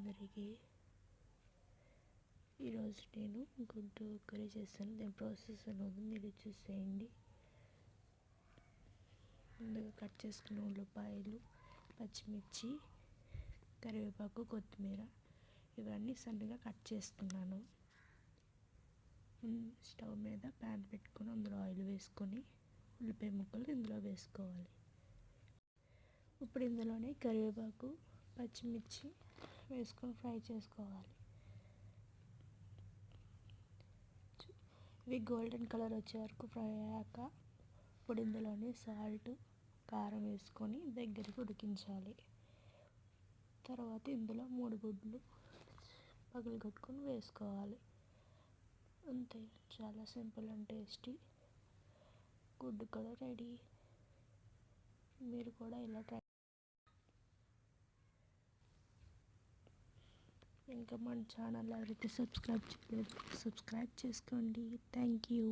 అందరికీ. ఈరోజు నేను గుడ్డు కర్రీ చేస్తాను. దాని ప్రాసెస్ అనేది మీరు చూసేయండి. ముందుగా కట్ చేసుకున్న ఉల్లిపాయలు, పచ్చిమిర్చి, కరివేపాకు, కొత్తిమీర ఇవన్నీ సన్నగా కట్ చేసుకున్నాను. స్టవ్ మీద ప్యాన్ పెట్టుకొని అందులో ఆయిల్ వేసుకొని ఉల్లిపాయ ముక్కలు ఇందులో వేసుకోవాలి. ఇప్పుడు ఇందులోనే కరివేపాకు, పచ్చిమిర్చి వేసుకొని ఫ్రై చేసుకోవాలి. ఇవి గోల్డెన్ కలర్ వచ్చే వరకు ఫ్రై అయ్యాక ఇప్పుడు ఇందులోనే సాల్ట్, కారం వేసుకొని దగ్గరికి ఉడికించాలి. తర్వాత ఇందులో 3 గుడ్లు పగలగొట్టుకొని వేసుకోవాలి. అంతే, చాలా సింపుల్ అండ్ టేస్టీ గుడ్డు కూడా రెడీ. మీరు కూడా ఇలా ట్రై. ఇంకా మన ఛానల్ ఎవరైతే సబ్స్క్రైబ్ చేయలేదు సబ్స్క్రైబ్ చేసుకోండి. Thank you.